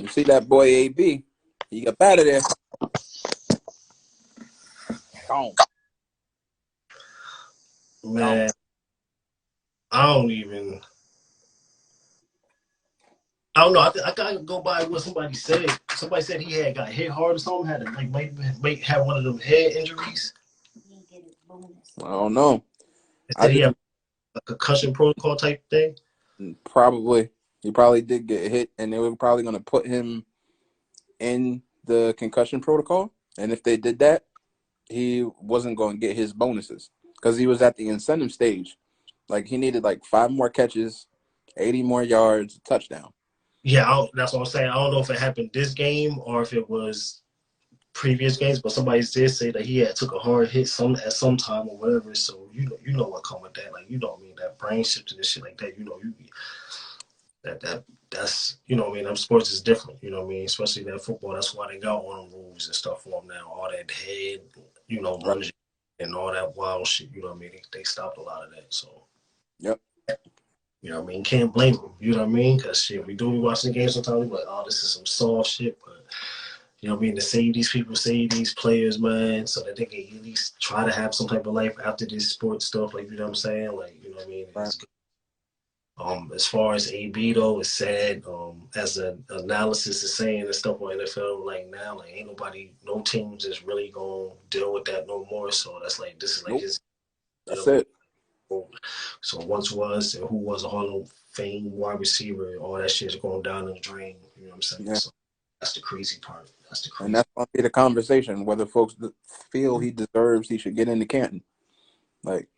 You see that boy AB? He got out of there. Gone. Man, I don't even. I don't know. I gotta go by what somebody said. Somebody said he had got hit hard or something. Had to, like might have one of them head injuries. I don't know. They I said he had didn't a concussion protocol type thing. probably. He probably did get hit, and they were probably going to put him in the concussion protocol. And if they did that, he wasn't going to get his bonuses because he was at the incentive stage. Like he needed like 5 more catches, 80 more yards, a touchdown. Yeah, that's what I'm saying. I don't know if it happened this game or if it was previous games, but somebody did say that he had took a hard hit at some time or whatever. So you know what come with that. Like what I mean, that brain shift and shit like that. That's what I mean. Them sports is different. You know what I mean, especially that football. That's why they got all them rules and stuff for them now. All that head, Right. lunge and all that wild shit. You know what I mean. They stopped a lot of that. So. Yep. You know what I mean? Can't blame them. You know what I mean? Because shit, we do be watching the game sometimes. We like, oh, this is some soft shit. But you know what I mean? To save these people, save these players, man, so that they can at least try to have some type of life after this sports stuff. Like, you know what I'm saying? Like, you know what I mean? Right. It's good. As far as AB though, it's sad. As an analysis is saying and stuff on NFL, like now, like ain't nobody, no teams is really gonna deal with that no more. So that's like this is like Nope. his. You know That's what I mean? it. So once was and who was a Hall of Fame wide receiver, all that shit is going down in the drain. You know what I'm saying? Yeah. So that's the crazy part. That's the And crazy. that's going to be the conversation, whether folks feel he should get into Canton. Like,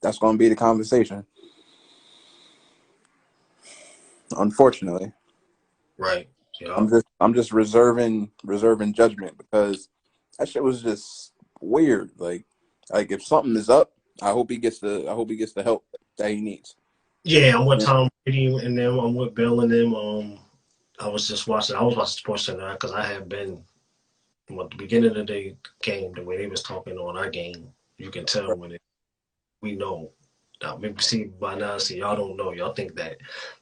that's going to be the conversation. Unfortunately, Right. Yeah. I'm just reserving judgment because that shit was just weird. Like if something is up, I hope he gets the help that he needs. Yeah. I'm with Yeah. Tom Brady and them. I'm with Bill and them. I was just watching. I was watching Sports Center because I had been at the beginning of the game. The way they was talking on our game, you can tell when we know. Now, maybe see by now, see y'all don't know. Y'all think that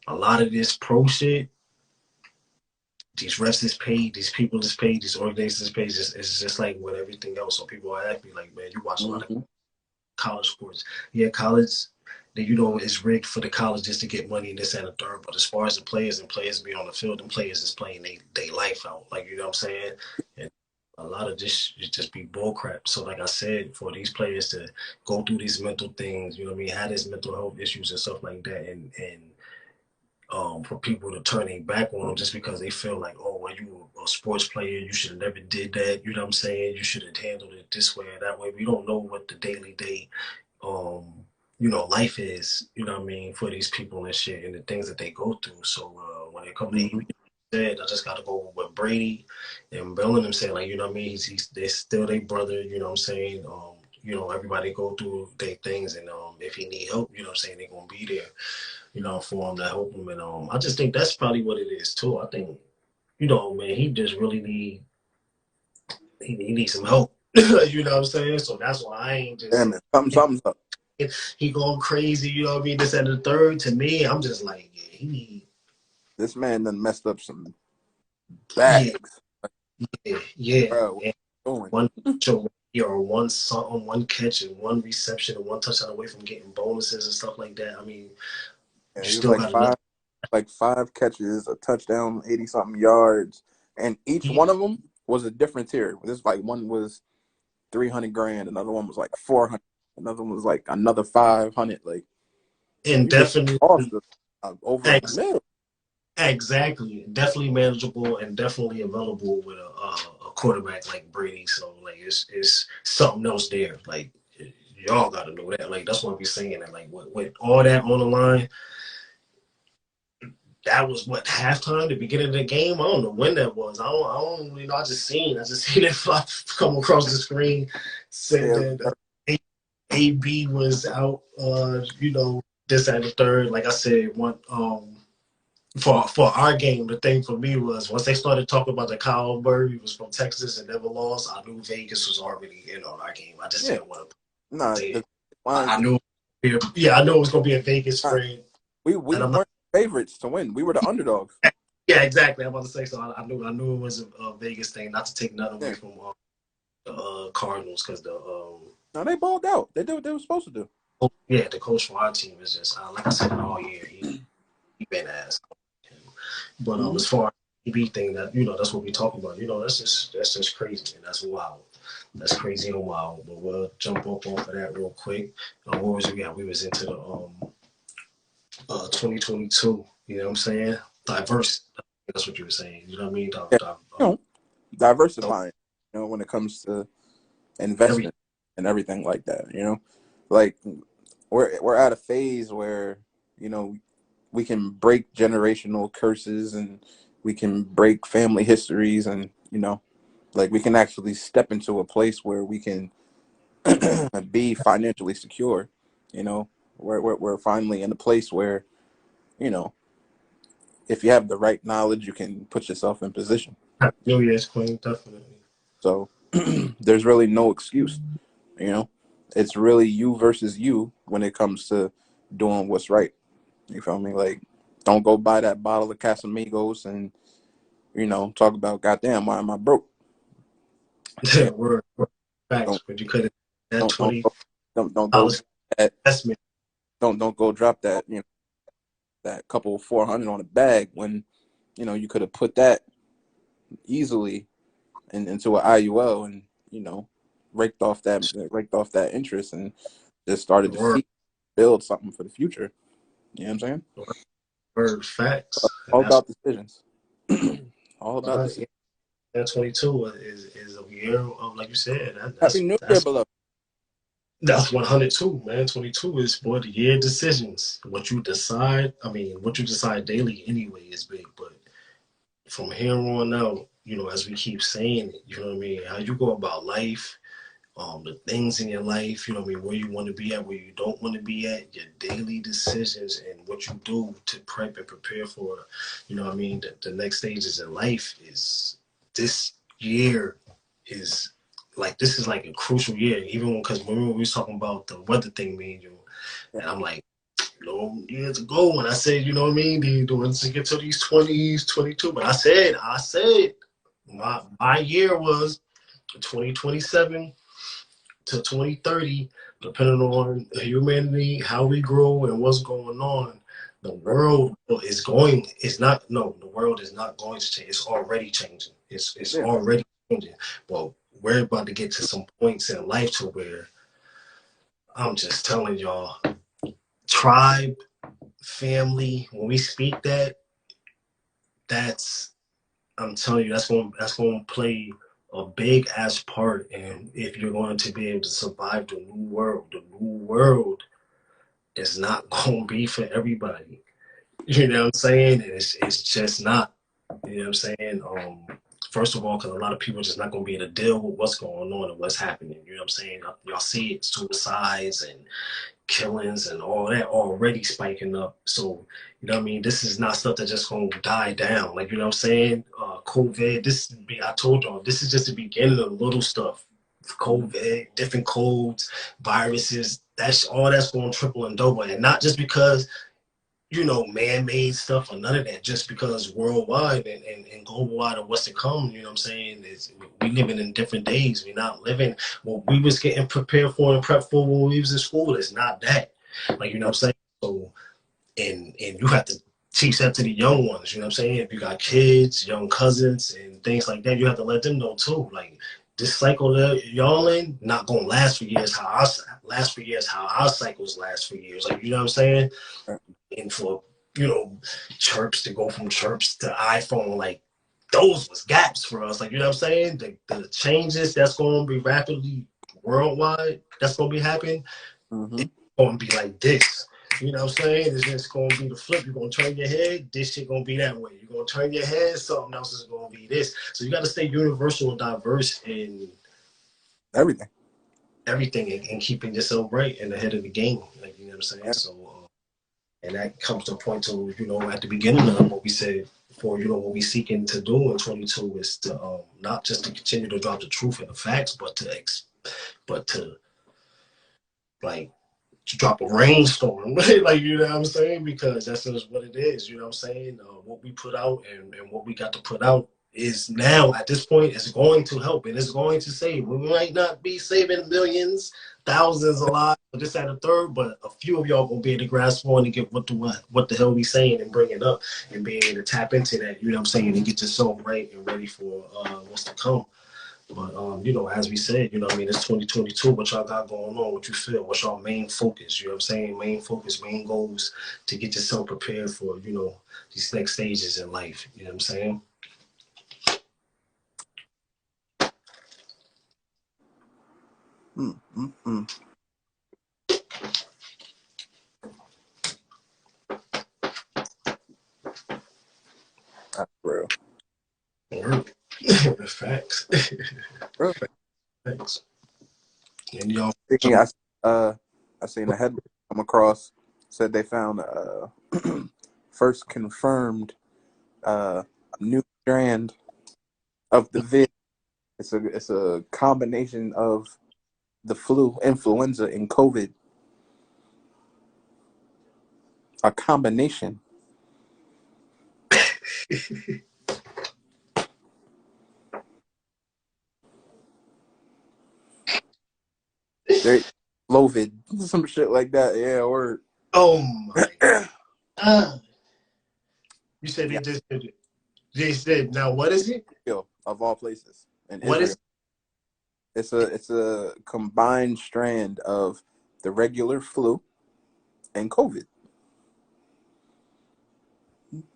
a lot of this pro shit, these refs is paid, these people is paid, these organizations is paid. It's just like with everything else. So people are asking me like, man, you watch a lot of Mm-hmm. college sports. Yeah, college, it's rigged for the colleges to get money and this and the third. But as far as the players and players be on the field, and players is playing they life out. Like, you know what I'm saying? And a lot of this just be bull crap. So like I said, for these players to go through these mental things, you know what I mean, have this mental health issues and stuff like that, and for people to turn their back on them just because they feel like, oh, well, you a sports player, you should have never did that. You know what I'm saying? You should have handled it this way or that way. We don't know what the daily day, um, life is. You know what I mean, for these people and shit, and the things that they go through. So when it comes to Mm-hmm. AB, said I just got to go with Brady and Bellingham saying, like, you know what I mean, they're still their brother. You know what I'm saying? Everybody go through their things, and if he need help, you know what I'm saying, they're gonna be there, for him to help him. And I just think that's probably what it is too. I think, man, he just really he needs some help. You know what I'm saying? So that's why I ain't just Damn saying it, something's up. he going crazy. You know what I mean? This and the third. To me, I'm just like, yeah, This man done messed up some yeah, bags. yeah. Bro, what And you doing? one show or one something, one catch and one reception and one touchdown away from getting bonuses and stuff like that. I mean, Yeah, you he was still got to look. like 5 catches, a touchdown, 80 something yards, and each Yeah, one of them was a different tier. This like one was 300 grand, another one was like 400, another one was like another 500. Like and you just definitely. lost over a mil. Exactly, definitely manageable and definitely available with a quarterback like Brady. So like it's something else there. Like y'all got to know that. Like that's what we're saying. And like with all that on the line, that was what halftime, the beginning of the game. I don't know when that was. I don't I just seen it come across the screen. Said Yeah, that AB was out. This and the third. Like I said, one for our game, the thing for me was once they started talking about the Kyle Murray was from Texas and never lost, I knew Vegas was already in on our game. I just yeah. didn't want to Nah, say the it. lines. I knew, yeah, I knew it was gonna be a Vegas Nah, frame, we and I'm not. weren't favorites to win. We were the underdogs. Yeah, exactly. I'm about to say so. I knew it was a Vegas thing. Not to take nothing away Yeah. from the Cardinals because the No, they balled out. They did what they were supposed to do. yeah, the coach for our team is just like I said all year. He been ass. But Hmm. as far as the EB thing, that that's what we talk about. That's just crazy and that's wild. That's crazy and wild. But we'll jump up off of that real quick. What was we at? We was into the 2022. You know what I'm saying? Diverse. That's what you were saying. You know what I mean? Yeah. You know, diversifying. You know, when it comes to Every investment and everything like that. You know, like we're at a phase where you know we can break generational curses and we can break family histories and like we can actually step into a place where we can be financially secure. You know, we're finally in a place where you know if you have the right knowledge, you can put yourself in position. New Year's Queen, definitely. So there's really no excuse. You know, it's really you versus you when it comes to doing what's right. You feel me? Like, don't go buy that bottle of Casamigos and talk about goddamn why am I broke? Yeah, Yeah, we're facts, don't but you could have that don't don't $20 don't go that investment. don't go drop that that couple 400 on a bag when you could have put that easily into an IUL and raked off that interest and just started to Word, see build something for the future. You know what I'm saying? word facts, and All that's about decisions. All about why decisions. 22 is a year of, like you said, Happy New Year, beloved. that's 102, man. 22 is for the year decisions. What you decide, I mean, what you decide daily anyway is big, but from here on out, as we keep saying it, you know what I mean, how you go about life, the things in your life, you know what I mean, where you want to be at, where you don't want to be at, your daily decisions and what you do to prep and prepare for, you know what I mean, the next stages in life is this year is like, this is like a crucial year, even because when we was talking about the weather thing, me and you, Yeah. and I'm like, years ago when I said, you know what I mean, once you get to these 20s, 22, but I said, my year was 2027 to 2030, depending on humanity, how we grow, and what's going on, the Right. world is going. It's not. No, the world is not going to change. It's already changing. It's Yeah. already changing. But we're about to get to some points in life to where I'm just telling y'all, tribe, family. When we speak that, that's I'm telling you, that's going to play a big ass part in if you're going to be able to survive the new world. The new world is not going to be for everybody. You know what I'm saying? It's just not. You know what I'm saying? First of all, because a lot of people are just not going to be able to deal with what's going on and what's happening. You know what I'm saying? Y'all see it, suicides and killings and all that already spiking up. So, you know what I mean? This is not stuff that's just gonna die down. Like, you know what I'm saying? COVID, I told y'all, this is just the beginning of little stuff. COVID, different codes, viruses, that's going to triple and double. And not just because, man-made stuff or none of that, just because worldwide and global wide of what's to come, you know what I'm saying? We living in different days. We're not living what we was getting prepared for and prepped for when we was in school. It's not that. Like, you know Right. what I'm saying? So and you have to teach that to the young ones, you know what I'm saying? If you got kids, young cousins and things like that, you have to let them know too. Like this cycle that y'all in not gonna last for years how our cycles last for years. Like, you know what I'm saying? Right. And for chirps to go from chirps to iPhone, like those was gaps for us. Like, you know what I'm saying? The changes that's going to be rapidly worldwide, that's going to be happening. Mm-hmm. It's going to be like this. You know what I'm saying? It's just going to be the flip. You're going to turn your head, this shit going to be that way. You're going to turn your head, something else is going to be this. So you got to stay universal and diverse in Everything. everything and keeping yourself right and ahead of the game. Like, you know what I'm saying? Yeah. So and that comes to a point to, at the beginning of what we said for, what we seeking to do in 22 is to not just to continue to drop the truth and the facts, but to like drop a rainstorm, like, you know what I'm saying? Because that's just what it is, you know what I'm saying? What we put out and what we got to put out is now, at this point, is going to help and it's going to save. We might not be saving millions, thousands a lot, but this and the third, but a few of y'all gonna be able to grasp on and get what the hell we saying and bring it up and being able to tap into that, you know what I'm saying, and get yourself right and ready for what's to come. But you know, as we said, you know what I mean, it's 2022. What y'all got going on? What you feel? What's your main focus? You know what I'm saying? Main focus, main goals to get yourself prepared for, you know, these next stages in life. You know what I'm saying? Mm. That's real. Facts. Real. Facts. And y'all, Speaking, I seen a headline come across said they found first confirmed uh new strand of the vid. It's a combination of the flu, influenza, and COVID. A combination. They Lovid, some shit like that. Yeah, or oh my God. You said they yeah, just did it. They said, now what is it? of all places in What Israel. is It's a combined strand of the regular flu and COVID.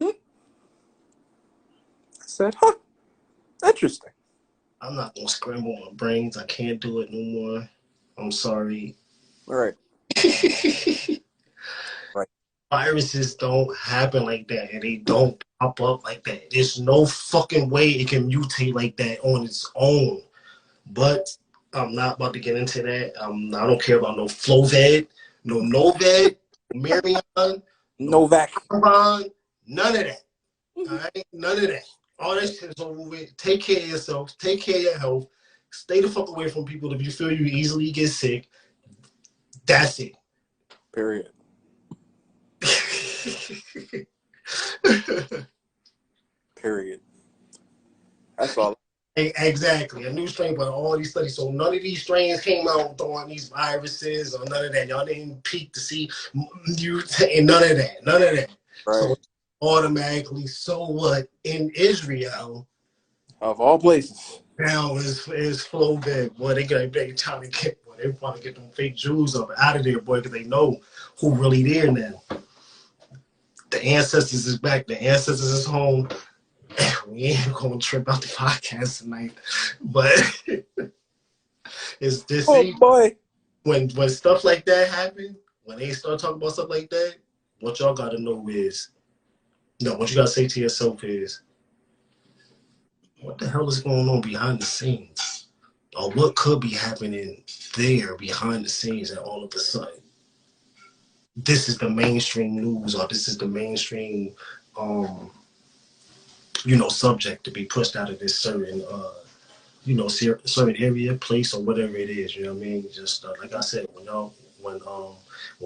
I said, huh, interesting. I'm not gonna scramble my brains. I can't do it no more. I'm sorry. All right. Right. Viruses don't happen like that and they don't pop up like that. There's no fucking way it can mutate like that on its own. But I'm not about to get into that. I don't care about no Floved, no Noved, Marion, no Novak. Ron, none of that. All right? None of that. All that shit is over with. Take care of yourself. Take care of your health. Stay the fuck away from people if you feel you easily get sick. That's it. Period. Period. That's all. Exactly, a new strain, but all these studies. So none of these strains came out throwing these viruses or none of that. Y'all didn't peek to see you and none of that. None of that. Right. So automatically, so what? In Israel, Of all places. now is flow big. Boy, they trying to get boy, they want to get them fake Jews up out of there, boy, because they know who really there now. The ancestors is back. The ancestors is home. We ain't gonna trip out the podcast tonight, but it's this. Oh boy. When stuff like that happen, when they start talking about stuff like that, what y'all gotta know is, no, what you gotta say to yourself is, what the hell is going on behind the scenes? Or what could be happening there behind the scenes and all of a sudden, this is the mainstream news or this is the mainstream, um, subject to be pushed out of this certain, certain area, place, or whatever it is. You know what I mean? Just like I said, when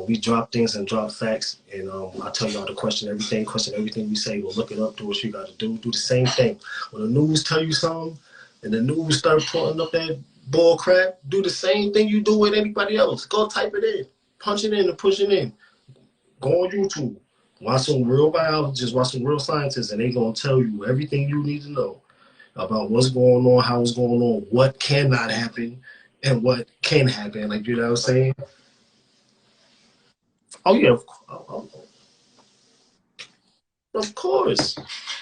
we drop things and drop facts, and I tell y'all to question everything we say. Go look it up, do what you got to do. Do the same thing. When the news tell you something, and the news start pulling up that bull crap, do the same thing you do with anybody else. Go type it in, punch it in, and push it in. Go on YouTube. Watch some real biologists, watch some real scientists, and they gonna tell you everything you need to know about what's going on, how it's going on, what cannot happen, and what can happen. Like, you know what I'm saying? Oh yeah, of course,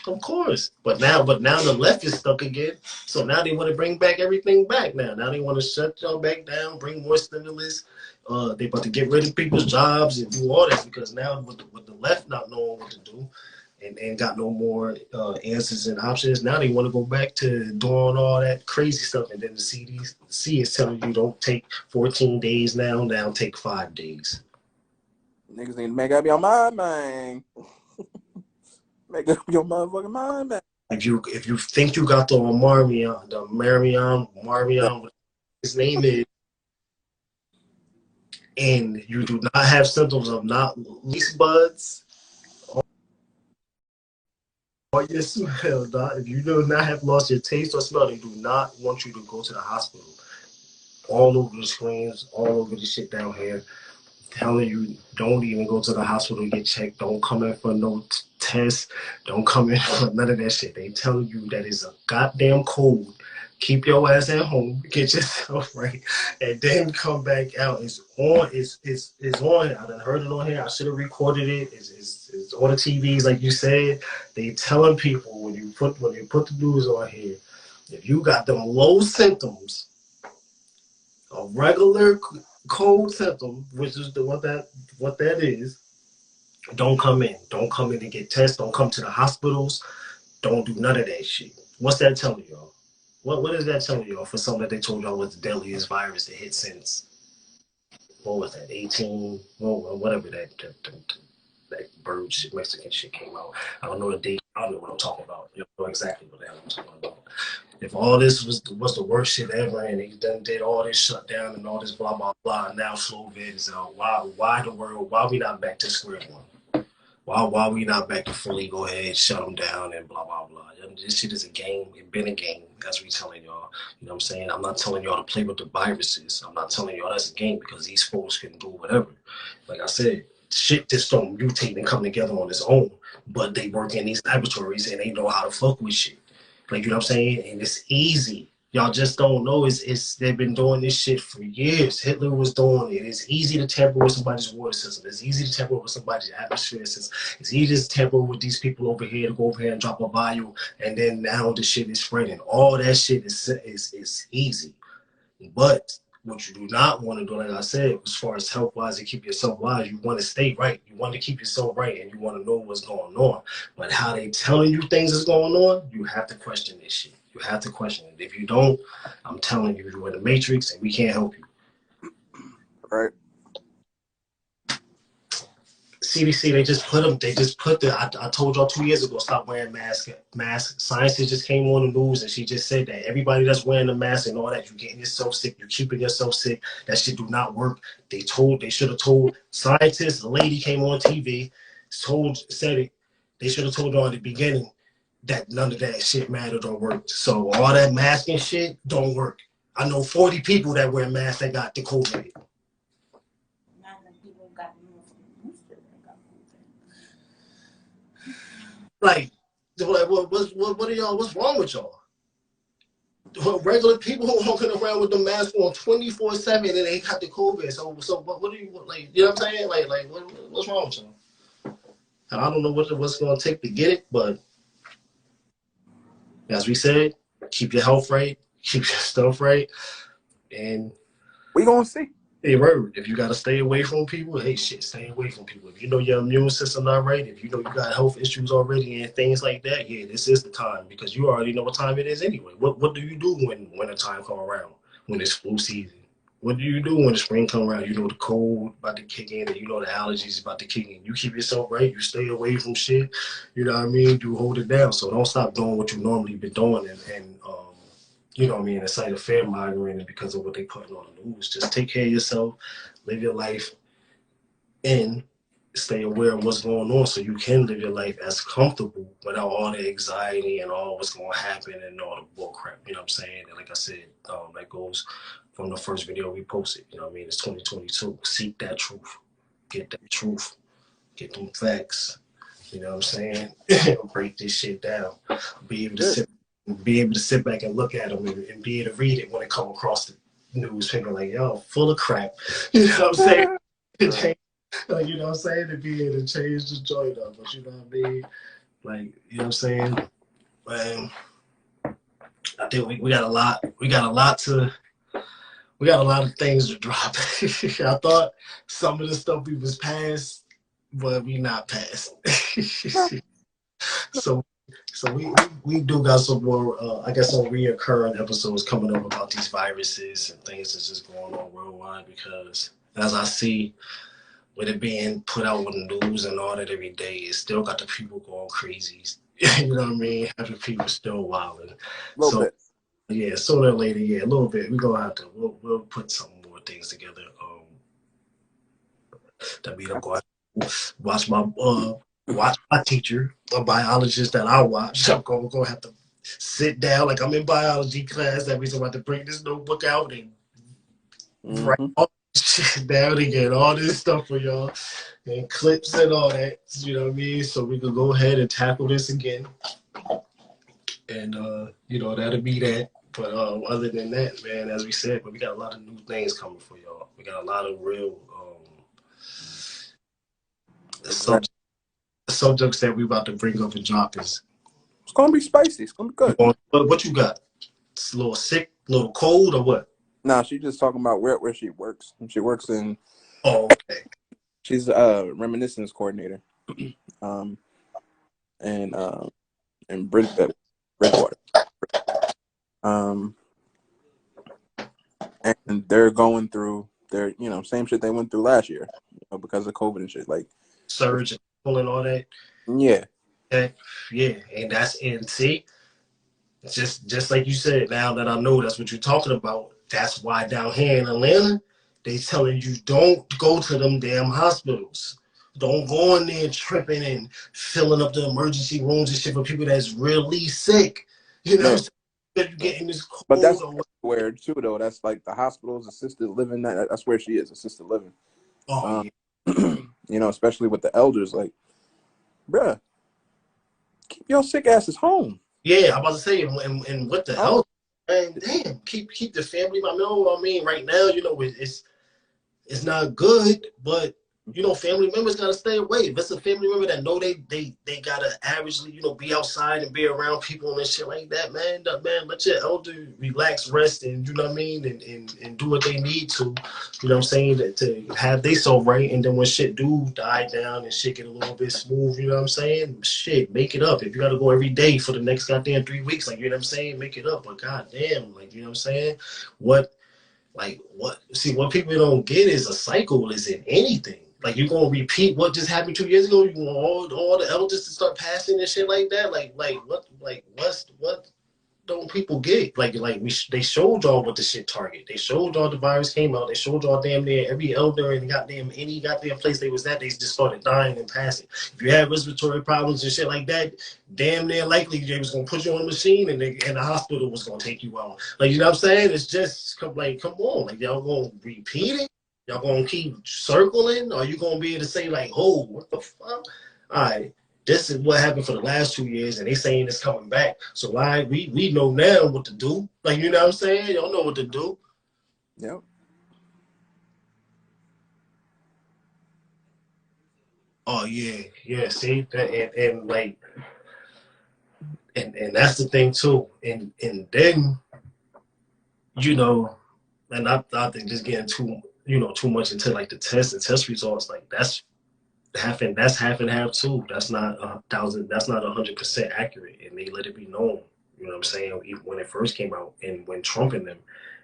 of course. But now the left is stuck again. So now they want to bring back everything back. Now they want to shut y'all back down, bring more stimulus. They about to get rid of people's jobs and do all that because now with the left not knowing what to do and got no more answers and options. Now they want to go back to doing all that crazy stuff, and then the CDC is telling you don't take 14 days now take 5 days. Niggas need to make up your mind, man. Make up your motherfucking mind, man. If you think you got the Marmion, his name is, and you do not have symptoms of not least buds or your smell, if you do not have lost your taste or smell, they do not want you to go to the hospital. All over the screens, all over the shit down here, telling you don't even go to the hospital to get checked. Don't come in for no test. Don't come in for none of that shit. They telling you that is a goddamn cold. Keep your ass at home, get yourself right, and then come back out. It's on. It's on. I done heard it on here. I should have recorded it. It's on the TVs, like you said. They telling people when you put the news on here, if you got them low symptoms, a regular cold symptom, which is what that is, don't come in. Don't come in to get tests. Don't come to the hospitals. Don't do none of that shit. What's that telling y'all? What is that telling y'all for something that they told y'all was the deadliest virus to hit since, what was that, 18, well, whatever that bird shit, Mexican shit came out. I don't know the date. I don't know what I'm talking about. You know exactly what the hell I'm talking about. If all this was the worst shit ever, and he done did all this shutdown and all this blah blah blah, and now Slovid is out, why the world? Why we not back to square one? Why we not back to fully go ahead, shut them down, and blah blah blah? This shit is a game. It's been a game. That's what we telling y'all. You know what I'm saying? I'm not telling y'all to play with the viruses. I'm not telling y'all that's a game because these folks can do whatever. Like I said, shit just don't mutate and come together on its own. But they work in these laboratories and they know how to fuck with shit. Like, you know what I'm saying? And it's easy. Y'all just don't know. It's they've been doing this shit for years. Hitler was doing it. It's easy to tamper with somebody's water system. It's easy to tamper with somebody's atmosphere system. It's easy to tamper with these people over here to go over here and drop a bio, and then now the shit is spreading. All that shit is easy. But what you do not want to do, like I said, as far as health wise and keep yourself wise, you want to stay right. You want to keep yourself right, and you want to know what's going on. But how they telling you things is going on, you have to question this shit. You have to question it. If you don't, I'm telling you, you're in the matrix, and we can't help you. Right. CDC, they just put the, I told y'all 2 years ago, stop wearing masks. Scientist just came on the news and she just said that everybody that's wearing the mask and all that, you're getting yourself sick, you're keeping yourself sick. That shit do not work. They should have told scientists, a lady came on TV, said it. They should have told y'all at the beginning that none of that shit mattered or worked. So all that masking shit don't work. I know 40 people that wear masks that got the COVID. Like, what are y'all? What's wrong with y'all? Regular people walking around with the mask on 24/7 and they got the COVID. So what do you like? You know what I'm saying? Like what's wrong with y'all? I don't know what's going to take to get it, but as we said, keep your health right, keep your stuff right, and We gonna see. hey, word, if you got to stay away from people, hey, shit, stay away from people. If you know your immune system not right, if you know you got health issues already and things like that, yeah, this is the time because you already know what time it is anyway. What do you do when winter time come around, when it's flu season? What do you do when the spring come around? You know the cold about to kick in and you know the allergies about to kick in. You keep yourself right. You stay away from shit. You know what I mean? You hold it down. So don't stop doing what you normally been doing and you know what I mean, instead of fear mongering because of what they putting on the news. Just take care of yourself, live your life, and stay aware of what's going on so you can live your life as comfortable without all the anxiety and all what's going to happen and all the bull crap. You know what I'm saying? And like I said, that goes from the first video we posted. You know what I mean? It's 2022. Seek that truth. Get that truth. Get them facts. You know what I'm saying? Break this shit down. Be able to sit back and look at them and be able to read it when it come across the newspaper like, yo, full of crap. You know what I'm saying? Like, you know what I'm saying? To be able to change the joint up, but you know what I mean? Like, you know what I'm saying? Man, I think we got a lot. We got a lot of things to drop. I thought some of the stuff we was past, but we not past. So we do got some more, I guess, some reoccurring episodes coming up about these viruses and things that's just going on worldwide because as I see with it being put out on the news and all that every day, it still got the people going crazy. You know what I mean? Having people still wilding. A little bit. Yeah, sooner or later, yeah, a little bit. We're gonna have to we'll put some more things together. That means I'm going to watch my teacher, a biologist that I watch. I'm gonna have to sit down like I'm in biology class. That means I'm about to bring this notebook out and write Mm-hmm. all this shit down and get all this stuff for y'all and clips and all that. You know what I mean? So we can go ahead and tackle this again. And that'll be that. But other than that, man, as we said, but we got a lot of new things coming for y'all. We got a lot of real Exactly. subjects that we about to bring up and drop is It's gonna be spicy. It's gonna be good. what you got? It's a little sick, a little cold, or what? Nah, she's just talking about where she works. She works in. Oh, okay. She's a reminiscence coordinator, um, and in Bridgewater. Um, and they're going through their same shit they went through last year, because of COVID and shit. Like, Surge and all that. yeah, Yeah, and that's and see, just like you said. Now that I know that's what you're talking about, that's why down here in Atlanta, they telling you don't go to them damn hospitals. Don't go in there tripping and filling up the emergency rooms and shit for people that's really sick. You know, yeah. what I'm saying? That you getting this But cold that's or what? where too, though. That's like the hospitals, assisted living. That's where she is, assisted living. Oh Um, yeah, especially with the elders. Like, bruh, keep your sick asses home. yeah. I'm about to say, and what the Oh, hell? Man, damn, keep the family. I know. I mean, right now, it's not good, but family members gotta stay away. If it's a family member that know they gotta averagely, be outside and be around people and shit like that, man, let your elder relax, rest, and you know what I mean, and do what they need to, you know what I'm saying, to have they so right. And then when shit do die down and shit get a little bit smooth, you know what I'm saying, shit, make it up. If you gotta go every day for the next goddamn 3 weeks, like, you know what I'm saying, make it up. But goddamn, like, you know what I'm saying, what what people don't get is a cycle is in anything. Like, you're gonna repeat what just happened 2 years ago. You want all the elders to start passing and shit like that. What don't people get? They showed y'all what the shit target. They showed y'all the virus came out. They showed y'all damn near every elder and goddamn any goddamn place they was at. They just started dying and passing. If you had respiratory problems and shit like that, damn near likely they was gonna put you on a machine and the hospital was gonna take you out. Like, you know what I'm saying? It's just like, come on, like, y'all gonna repeat it? Y'all gonna keep circling? Or are you gonna be able to say like, oh, what the fuck? All right, this is what happened for the last 2 years, and they saying it's coming back. So why we know now what to do. Like, you know what I'm saying? Y'all know what to do. yeah. Oh yeah, yeah. See that, and like, and that's the thing too. And then you know, and I think just getting too much into like the test results. Like, that's half and half too. That's not 1,000. That's not 100% accurate, and they let it be known. You know what I'm saying? Even when it first came out, and when Trump and them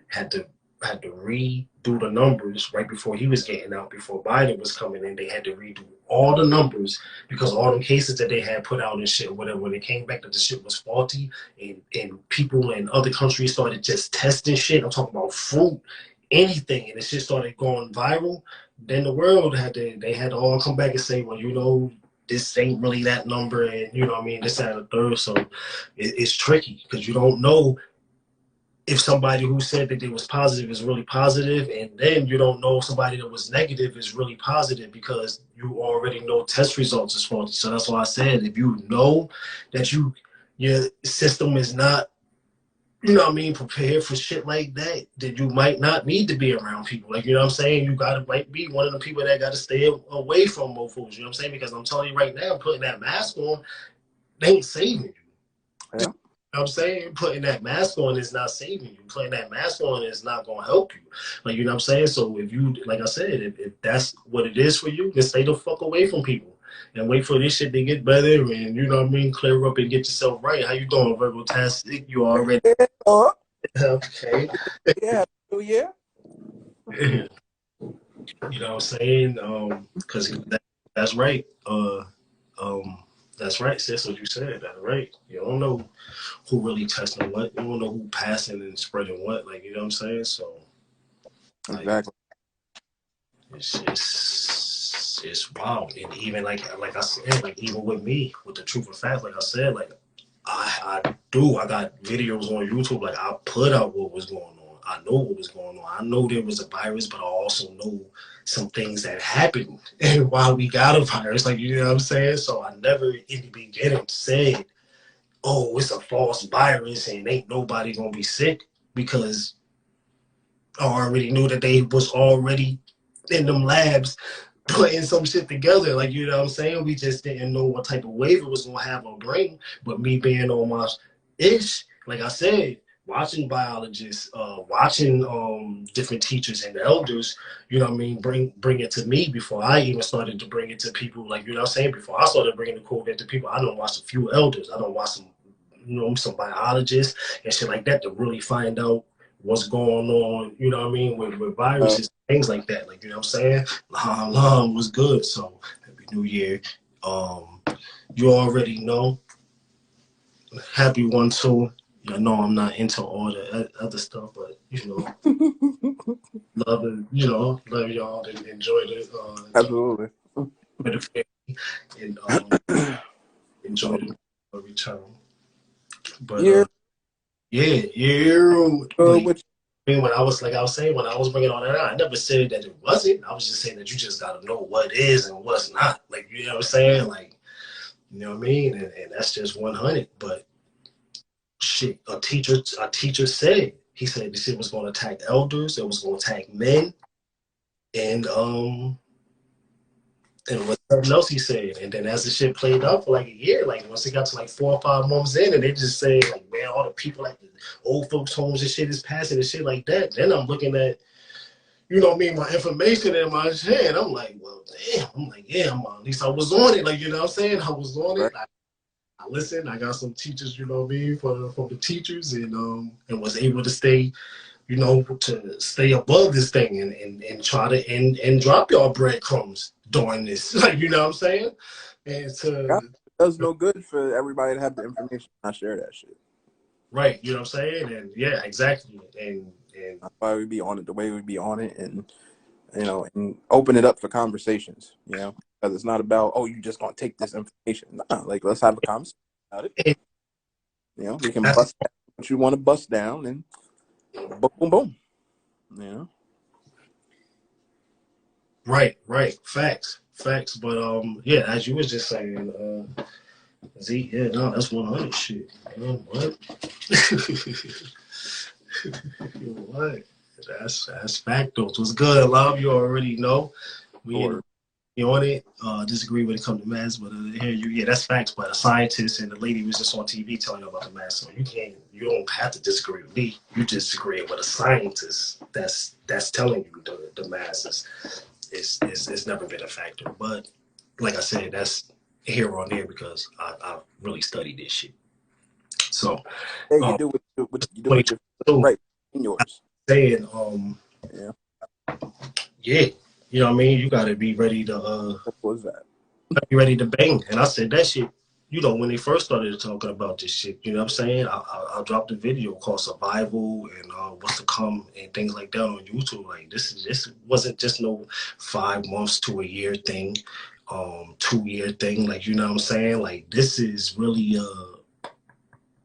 had to redo the numbers right before he was getting out, before Biden was coming in, they had to redo all the numbers because all the cases that they had put out and shit, whatever, when it came back that the shit was faulty, and people in other countries started just testing shit. I'm talking about fruit, anything, and the shit started going viral. Then the world they had to all come back and say, well, this ain't really that number, and you know what I mean, this, that, and the third. So it's tricky because you don't know if somebody who said that they was positive is really positive, and then you don't know if somebody that was negative is really positive because you already know test results is faulty. So that's why I said, if you know that your system is not, you know what I mean, prepared for shit like that, then you might not need to be around people. Like, you know what I'm saying? You gotta might be one of the people that gotta stay away from mofos, you know what I'm saying? Because I'm telling you right now, putting that mask on, they ain't saving you. You Yeah. know what I'm saying? Putting that mask on is not saving you. Putting that mask on is not gonna help you. Like, you know what I'm saying? So if you, like I said, if that's what it is for you, then stay the fuck away from people. And wait for this shit to get better and, you know what I mean, clear up and get yourself right. How you doing, Virgo Tastic? You already Yeah. okay. Yeah. Oh, yeah. You know what I'm saying? Because that's right. That's right, sis. What you said. That's right. You don't know who really testing what. You don't know who passing and spreading what. Like, you know what I'm saying? So, like, Exactly. it's just it's wild. And even like I said, like even with me, with the truth of facts, like I said, like I got videos on YouTube. Like I put out what was going on. I know what was going on. I know there was a virus, but I also know some things that happened and why we got a virus. Like you know what I'm saying? So I never in the beginning said, "Oh, it's a false virus and ain't nobody gonna be sick," because I already knew that they was already in them labs putting some shit together. Like, you know what I'm saying? We just didn't know what type of wave it was gonna have or bring. But me being on my ish, like I said, watching biologists, watching different teachers and elders, you know what I mean, bring it to me before I even started to bring it to people. Like, you know what I'm saying? Before I started bringing the COVID to people, I don't watch a few elders. I don't watch some, you know, some biologists and shit like that to really find out what's going on, you know what I mean, with viruses, things like that. Like, you know what I'm saying? Laham was good. So happy New Year. Um, you already know. Happy one too. I know I'm not into all the other stuff, but you know, love it. You know, love y'all and enjoy Absolutely. the family and enjoy the return. But Yeah. yeah, yeah. Like, Which I mean, when I was like I was saying, when I was bringing all that out, I never said that it wasn't. I was just saying that you just gotta know what is and what's not. Like you know what I'm saying? Like you know what I mean? And that's just 100. But shit, a teacher said he said this shit was gonna attack elders, it was gonna attack men, and and what else he said. And then as the shit played out for like a year, like once it got to like 4 or 5 months in, and they just say like, man, all the people like the old folks' homes and shit is passing and shit like that. Then I'm looking at, you know what I mean, my information in my hand. I'm like, well, damn. I'm like, yeah, at least I was on it. Like, you know what I'm saying? I was on it. right? I listened. I got some teachers, you know what I mean, from the teachers, and was able to stay, you know, to stay above this thing and try to and drop y'all breadcrumbs during this. Like, you know what I'm saying? And God, to it does no good for everybody to have the information and not share that shit. right, you know what I'm saying? And yeah, exactly. And That's why we be on it the way we be on it, and you know, and open it up for conversations. You know, because it's not about, oh, you just gonna take this information. Nah, like let's have a conversation about it. and You know, we can that's bust down what you want to bust down, and boom, boom, boom. You know, right. Facts. But yeah, as you was just saying, Z, yeah, no, that's 100 shit. Man, what? What? That's factos. What's good, love? You already know. We in or the, on it. Disagree when it comes to mass, but here you, yeah, that's facts. But a scientist and the lady was just on TV telling you about the mass, so you don't have to disagree with me. You disagree with a scientist that's telling you the mass is never been a factor. But like I said, that's here on there because I really studied this shit. So, yeah, you um, do what you do what you're 2022, right in yours. saying, Yeah, yeah, you know what I mean. You got to what was that? be ready to bang. And I said that shit. You know, when they first started talking about this shit, you know what I'm saying? I dropped a video called Survival and What's to Come and things like that on YouTube. Like this wasn't just no 5 months to a year thing, 2 year thing. Like you know what I'm saying? Like this is really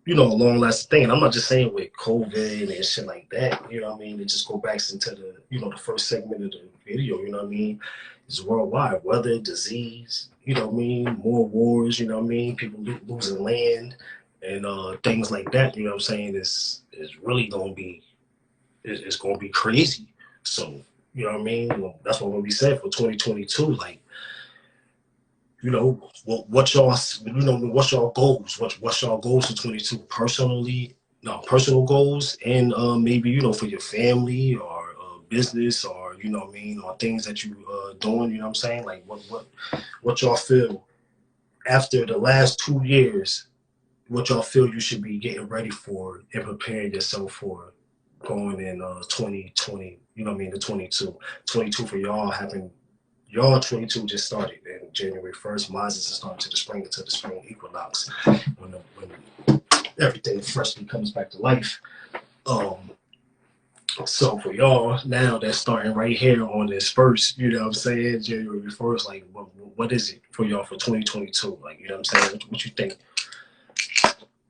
you know, a long lasting thing. And I'm not just saying with COVID and shit like that, you know what I mean? It just go back into the, you know, the first segment of the video, you know what I mean? It's worldwide, weather, disease, you know what I mean? More wars, you know what I mean? People losing land and things like that, you know what I'm saying? It's really going to be, it's going to be crazy. So, you know what I mean? Well, that's what we said for 2022, like, you know, what y'all, you know, what's y'all goals? What's y'all goals for 22? Personally, no, personal goals, and maybe you know for your family or business or you know what I mean, or things that you doing. You know what I'm saying? Like what y'all feel after the last 2 years? What y'all feel you should be getting ready for and preparing yourself for going in 2020? You know what I mean? The 22 for y'all having Y'all 22 just started in January 1st. Mine is just starting to the spring equinox when everything freshly comes back to life. Um, So for y'all now, that's starting right here on this first, you know what I'm saying, January 1st, like what is it for y'all for 2022? Like, you know what I'm saying? What you think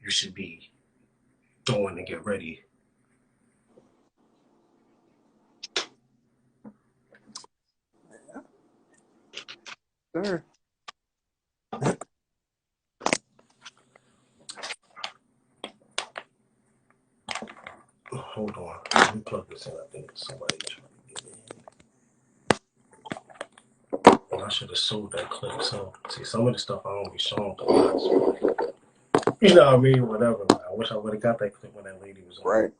you should be doing to get ready? Sure. Hold on. Let me plug this in. I think somebody trying to get in. And I should have sold that clip. So, see, some of the stuff I don't be showing. You know what I mean? Whatever. Like, I wish I would have got that clip when that lady was on. Right.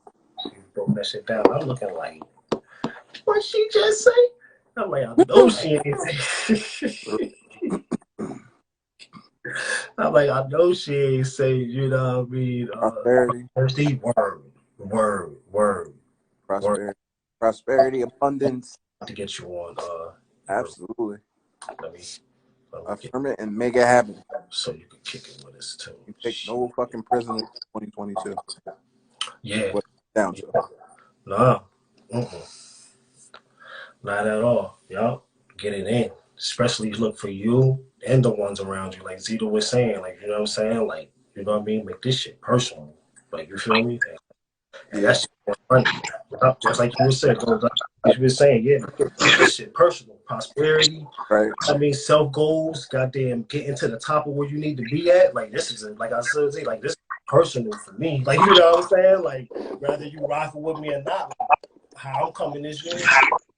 She broke that shit down. I'm looking like, what she just say? I'm like, I know she ain't. I'm like, I know she ain't say, you know what I mean? Prosperity. Thirsty word. Prosperity, abundance. To get you on. Absolutely. Let me Affirm it and make it happen. so you can kick it with us too. You pick no fucking president in 2022. Yeah. What down to? Nah. Not at all. Y'all get it in. Especially look for you and the ones around you. Like Zito was saying, like, you know what I'm saying? Like, you know what I mean? Make this shit personal. Like, you feel me? And Yeah. that's funny. Just like you were saying, you were saying, yeah, make this shit personal. Prosperity. Right. I mean, self goals. Goddamn, getting to the top of where you need to be at. Like this is like I said, like this is personal for me. Like you know what I'm saying? Like whether you rocking with me or not, like, how I'm coming this year,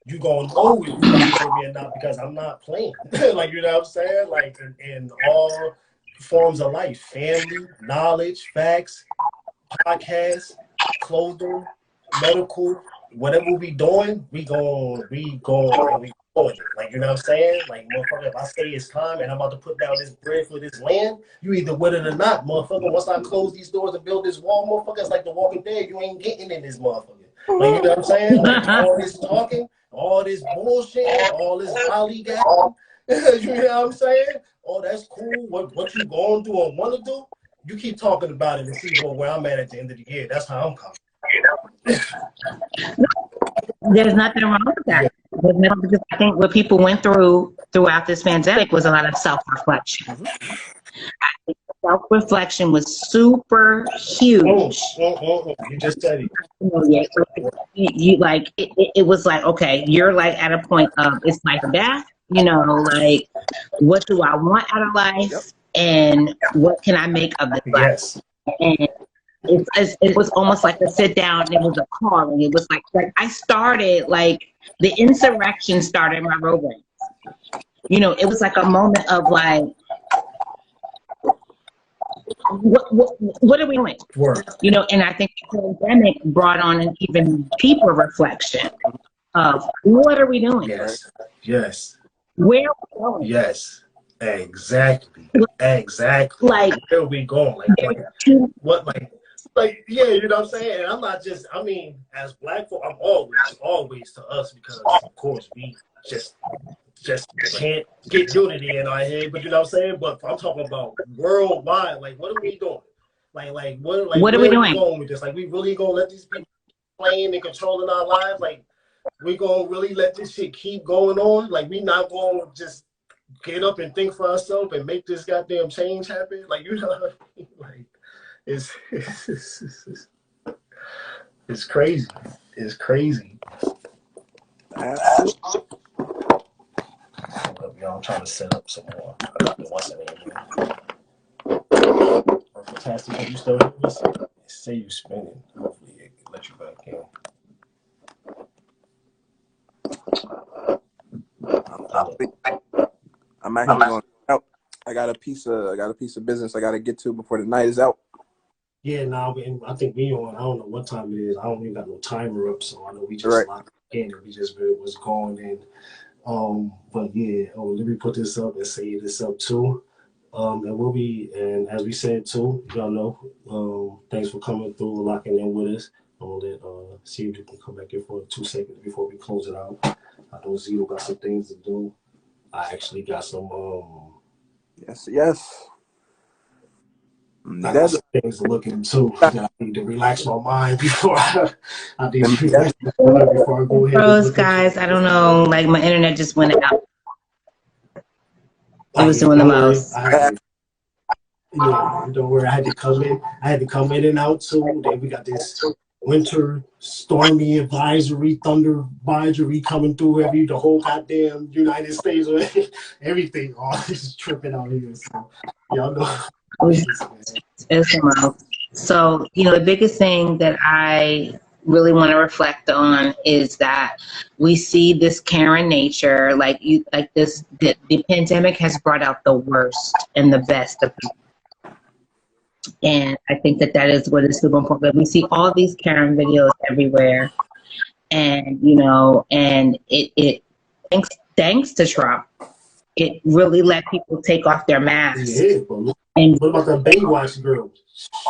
you gonna know if you rocking with me or not because I'm not playing. Like you know what I'm saying? Like in all forms of life, family, knowledge, facts, podcasts, clothing, medical, whatever we doing, we going and we going it. Like you know what I'm saying? Like motherfucker, if I say it's time and I'm about to put down this bread for this land, you either with it or not, motherfucker. Once I close these doors and build this wall, motherfucker, it's like the Walking Dead. You ain't getting in this motherfucker. Like you know what I'm saying? Like all this talking, all this bullshit, all this lollygagging. You know what I'm saying? Oh, that's cool. What you gonna do or want to do? You keep talking about it and see where I'm at the end of the year. That's how I'm coming. There's nothing wrong with that. Because I think what people went throughout this pandemic was a lot of self-reflection. Self-reflection was super huge. You just said it. You like it was like, okay, you're like at a point of it's life or death, like what do I want out of life, Yep. and what can I make of this life? Yes. And it was almost like a sit down, and it was a calling. It was like I started, like the insurrection started my road race. It was like a moment of like, what are we doing? Word. And I think the pandemic brought on an even deeper reflection of what are we doing? Yes. Yes. Where are we going? Yes. Exactly. Exactly. Like, where are we going? What yeah, you know what I'm saying? And I'm not just I mean, as black folk, I'm always to us because of course we just can't get unity in our head, but you know what I'm saying? But I'm talking about worldwide, like what are we doing? What are we where are we doing? going with this? Like we really gonna let these people playing and controlling our lives? Like we gonna really let this shit keep going on? Like we not gonna just get up and think for ourselves and make this goddamn change happen? Like you know what I mean? Like it's it's crazy. It's crazy. I'm trying to set up some more. Fantastic. Are you still here? Say you spinning. Hopefully it can let you back in. I'm actually going out. I got a piece of business I got to get to before the night is out. Yeah, I think we on. I don't know what time it is. I don't even got no timer up, so I know we just locked in and we just was going in. But yeah, let me put this up and say this up too. And as we said too, y'all know, thanks for coming through, locking in with us. I'm gonna see if you can come back in for 2 seconds before we close it out. I know Zito got some things to do. I actually got some Yes. I got some things to look into. I need to relax my mind before I need to relax my mind before I go ahead and Pros, look into guys, it. I don't know. Like my internet just went out. It was doing the Don't worry. most. Don't worry. I had to come in. I had to come in and out too. Then we got this winter stormy advisory, thunder advisory coming through the whole goddamn United States. Everything all is tripping out here. So y'all know. It's the most. So, the biggest thing that I really want to reflect on is that we see this Karen nature, the pandemic has brought out the worst and the best of people. And I think that is what is super important. We see all these Karen videos everywhere, and and it thanks to Trump, it really let people take off their masks. Yeah, but what about the Baywatch girls?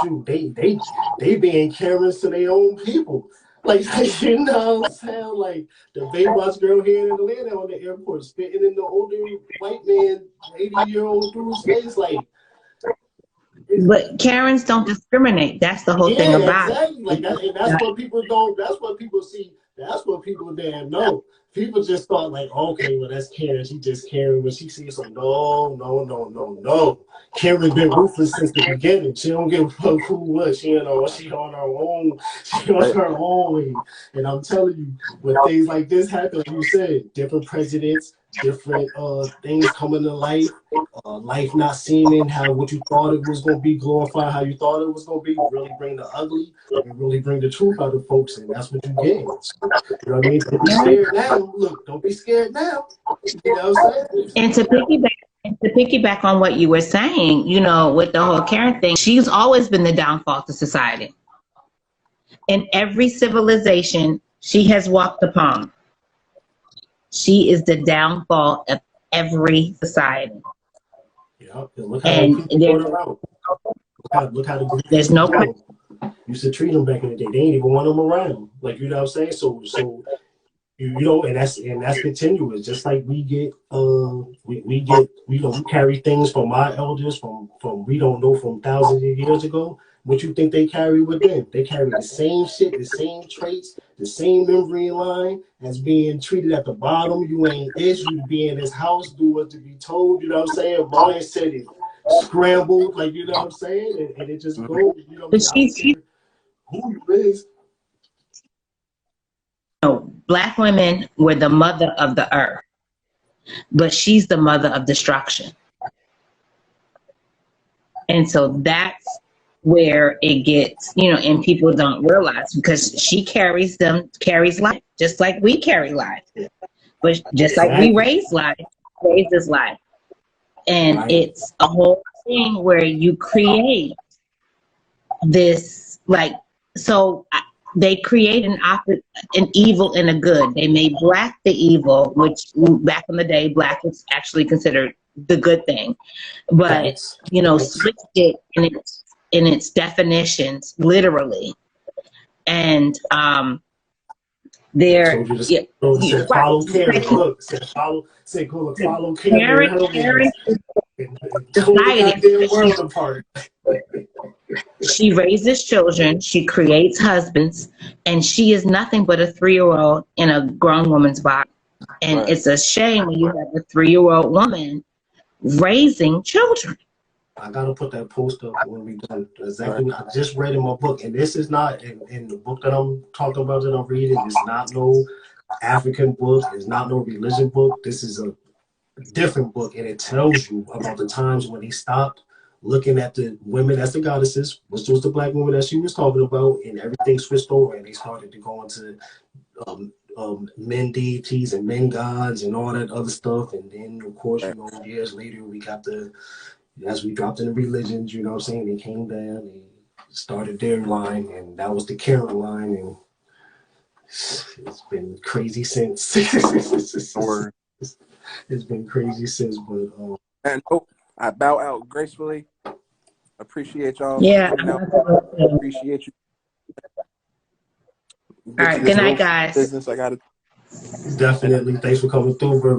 Shoot, they being Karens to their own people. Like you know what I'm saying? Like the Baywatch girl here in Atlanta on the airport, spitting in the older white man, 80-year-old dude's face, like. But Karens don't discriminate. That's the whole thing about exactly. Like that, and that's what people don't. That's what people see. That's what people damn know. People just thought like, okay, well that's Karen. She just Karen when she sees some. No. Karen's been ruthless since the beginning. She don't give a fuck who what. She on her own. She on her own way. And I'm telling you, when things like this happen, like you said, different presidents, different things coming to life. Life not seeming how what you thought it was going to be glorified, how you thought it was going to be, really bring the ugly and really bring the truth out of folks, and that's what you get. So, you know what I mean? Don't be scared now. Look, don't be scared now. You know what I'm saying? And to piggyback on what you were saying, with the whole Karen thing, she's always been the downfall to society. In every civilization she has walked upon, she is the downfall of every society. Yeah, look how people go around. Look how the Greeks there's no question. Used to treat them back in the day. They didn't even want them around. Like you know what I'm saying? So and that's continuous. Just like we get we carry things from our elders from we don't know from thousands of years ago. What you think they carry with them? They carry the same shit, the same traits, the same memory line as being treated at the bottom. You ain't this, you be in this house, do what to be told, you know what I'm saying? Brian said it scrambled, like you know what I'm saying? And it just goes, you know, who you is. Black women were the mother of the earth, but she's the mother of destruction. And so that's where it gets, and people don't realize because she carries life, just like we carry life. But just like we raise life, raises life. And it's a whole thing where you create this, they create an evil and a good. They made black the evil, which back in the day, black was actually considered the good thing. But, switched it in its definitions, literally. And follow Karen. Look, follow Karen. Karen society. She raises children, she creates husbands, and she is nothing but a 3-year-old in a grown woman's body. And it's a shame when you have a 3-year-old woman raising children. I gotta put that post up when we done. Exactly what I just read in my book, and this is not in the book that I'm talking about that I'm reading. It's not no African book. It's not no religion book. This is a different book, and it tells you about the times when he stopped looking at the women as the goddesses, which was the black woman that she was talking about, and everything switched over, and they started to go into men deities and men gods and all that other stuff. And then, of course, years later, we got as we dropped into religions, you know what I'm saying? They came down, they started their line, and that was the Karen line, and it's been crazy since. It's been crazy since, but and I bow out gracefully. Appreciate y'all. Yeah, appreciate you. All right, good night, guys. Business, I gotta. Definitely. Thanks for coming through, bro.